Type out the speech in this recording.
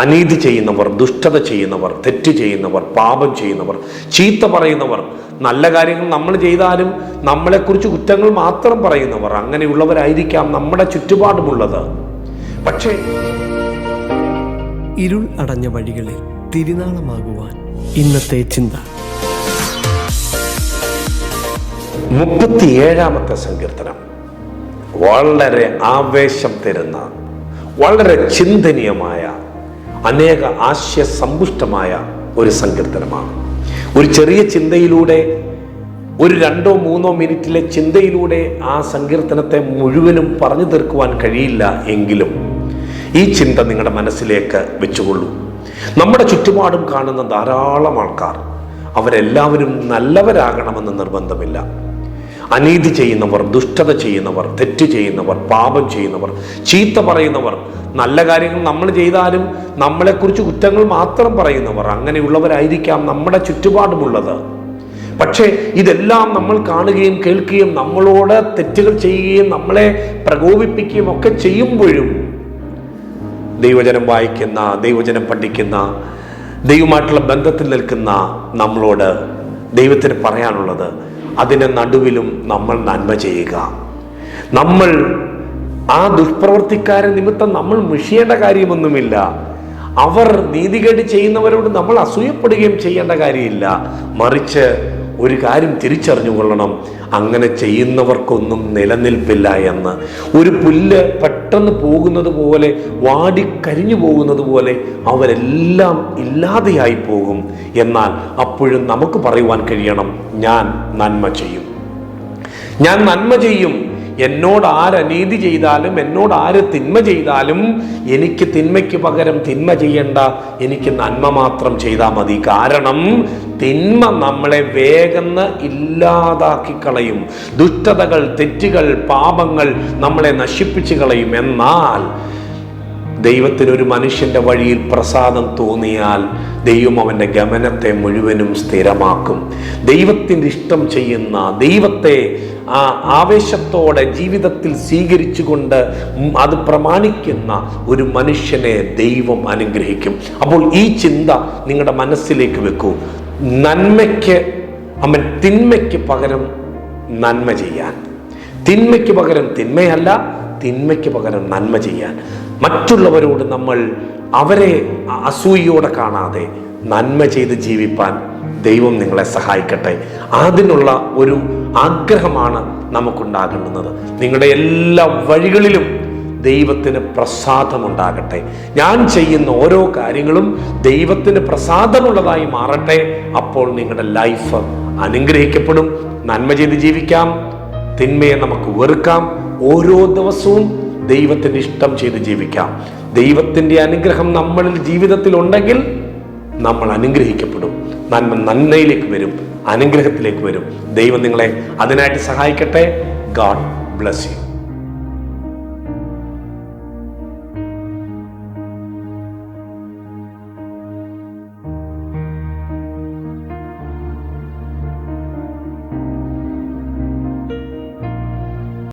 അനീതി ചെയ്യുന്നവർ, ദുഷ്ടത ചെയ്യുന്നവർ, തെറ്റ് ചെയ്യുന്നവർ, പാപം ചെയ്യുന്നവർ, ചീത്ത പറയുന്നവർ, നല്ല കാര്യങ്ങൾ നമ്മൾ ചെയ്താലും നമ്മളെക്കുറിച്ച് കുറ്റങ്ങൾ മാത്രം പറയുന്നവർ, അങ്ങനെയുള്ളവരായിരിക്കാം നമ്മുടെ ചുറ്റുപാടുമുള്ളത്. പക്ഷേ ഇരുൾ അടഞ്ഞ വഴികളിൽ തിരുനാളമാകുവാൻ ഇന്നത്തെ ചിന്ത. 37-ാമത്തെ സങ്കീർത്തനം വളരെ ആവേശം തരുന്ന, വളരെ ചിന്തനീയമായ, അനേക ആശയസമ്പുഷ്ടമായ ഒരു സങ്കീർത്തനമാണ്. ഒരു ചെറിയ ചിന്തയിലൂടെ, ഒരു 2-3 മിനിറ്റിലെ ചിന്തയിലൂടെ ആ സങ്കീർത്തനത്തെ മുഴുവനും പറഞ്ഞു തീർക്കുവാൻ കഴിയില്ല. എങ്കിലും ഈ ചിന്ത നിങ്ങളുടെ മനസ്സിലേക്ക് വെച്ചുകൊള്ളൂ. നമ്മുടെ ചുറ്റുപാടും കാണുന്ന ധാരാളം ആൾക്കാർ, അവരെല്ലാവരും നല്ലവരാകണമെന്ന് നിർബന്ധമില്ല. അനീതി ചെയ്യുന്നവർ, ദുഷ്ടത ചെയ്യുന്നവർ, തെറ്റ് ചെയ്യുന്നവർ, പാപം ചെയ്യുന്നവർ, ചീത്ത പറയുന്നവർ, നല്ല കാര്യങ്ങൾ നമ്മൾ ചെയ്താലും നമ്മളെക്കുറിച്ച് കുറ്റങ്ങൾ മാത്രം പറയുന്നവർ, അങ്ങനെയുള്ളവരായിരിക്കാം നമ്മുടെ ചുറ്റുപാടുമുള്ളത്. പക്ഷേ ഇതെല്ലാം നമ്മൾ കാണുകയും കേൾക്കുകയും നമ്മളോട് തെറ്റുകൾ ചെയ്യുകയും നമ്മളെ പ്രകോപിപ്പിക്കുകയും ഒക്കെ ചെയ്യുമ്പോഴും ദൈവജനം വായിക്കുന്ന, ദൈവജനം പഠിക്കുന്ന, ദൈവമായിട്ടുള്ള ബന്ധത്തിൽ നിൽക്കുന്ന നമ്മളോട് ദൈവത്തിന് പറയാനുള്ളത്, അതിൻ്റെ നടുവിലും നമ്മൾ നന്മ ചെയ്യുക. നമ്മൾ ആ ദുഷ്പ്രവർത്തിക്കാരൻ നിമിത്തം നമ്മൾ മുഷിയേണ്ട കാര്യമൊന്നുമില്ല. അവർ നീതികേട് ചെയ്യുന്നവരോട് നമ്മൾ അസൂയപ്പെടുകയും ചെയ്യേണ്ട കാര്യമില്ല. മറിച്ച് ഒരു കാര്യം തിരിച്ചറിഞ്ഞുകൊള്ളണം, അങ്ങനെ ചെയ്യുന്നവർക്കൊന്നും നിലനിൽപ്പില്ല എന്ന്. ഒരു പുല്ല് പെട്ടെന്ന് പോകുന്നത് പോലെ, വാടിക്കരിഞ്ഞു പോകുന്നത് പോലെ അവരെല്ലാം ഇല്ലാതെയായി പോകും. എന്നാൽ അപ്പോഴും നമുക്ക് പറയുവാൻ കഴിയണം, ഞാൻ നന്മ ചെയ്യും, ഞാൻ നന്മ ചെയ്യും. എന്നോട് ആരനീതി ചെയ്താലും, എന്നോട് ആര് തിന്മ ചെയ്താലും എനിക്ക് തിന്മയ്ക്ക് പകരം തിന്മ ചെയ്യണ്ട, എനിക്ക് നന്മ മാത്രം ചെയ്താൽ മതി. കാരണം തിന്മ നമ്മളെ വേഗം ഇല്ലാതാക്കി കളയും. ദുഷ്ടതകൾ, തെറ്റുകൾ, പാപങ്ങൾ നമ്മളെ നശിപ്പിച്ചു കളയും. എന്നാൽ ദൈവത്തിനൊരു മനുഷ്യന്റെ വഴിയിൽ പ്രസാദം തോന്നിയാൽ ദൈവം അവൻ്റെ ഗമനത്തെ മുഴുവനും സ്ഥിരമാക്കും. ദൈവത്തിൻ്റെ ഇഷ്ടം ചെയ്യുന്ന, ദൈവത്തെ ആവേശത്തോടെ ജീവിതത്തിൽ സ്വീകരിച്ചുകൊണ്ട് അത് പ്രമാണിക്കുന്ന ഒരു മനുഷ്യനെ ദൈവം അനുഗ്രഹിക്കും. അപ്പോൾ ഈ ചിന്ത നിങ്ങളുടെ മനസ്സിലേക്ക് വെക്കൂ. തിന്മയ്ക്ക് പകരം നന്മ ചെയ്യാൻ, തിന്മയ്ക്ക് പകരം തിന്മയല്ല, തിന്മയ്ക്ക് പകരം നന്മ ചെയ്യാൻ. മറ്റുള്ളവരോട് നമ്മൾ അവരെ അസൂയയോടെ കാണാതെ നന്മ ചെയ്ത് ജീവിപ്പാൻ ദൈവം നിങ്ങളെ സഹായിക്കട്ടെ. അതിനുള്ള ഒരു ആഗ്രഹമാണ് നമുക്കുണ്ടാകേണ്ടുന്നത്. നിങ്ങളുടെ എല്ലാ വഴികളിലും ദൈവത്തിന് പ്രസാദമുണ്ടാകട്ടെ. ഞാൻ ചെയ്യുന്ന ഓരോ കാര്യങ്ങളും ദൈവത്തിന് പ്രസാദമുള്ളതായി മാറട്ടെ. അപ്പോൾ നിങ്ങളുടെ ലൈഫ് അനുഗ്രഹിക്കപ്പെടും. നന്മ ചെയ്ത് ജീവിക്കാം, തിന്മയെ നമുക്ക് വെറുക്കാം. ഓരോ ദിവസവും ദൈവത്തിന് ഇഷ്ടം ചെയ്ത് ജീവിക്കാം. ദൈവത്തിൻ്റെ അനുഗ്രഹം നമ്മളിൽ ജീവിതത്തിൽ ഉണ്ടെങ്കിൽ നമ്മൾ അനുഗ്രഹിക്കപ്പെടും. നന്മയിലേക്ക് വരും, അനുഗ്രഹത്തിലേക്ക് വരും. ദൈവം നിങ്ങളെ അതിനായിട്ട് സഹായിക്കട്ടെ. God bless you.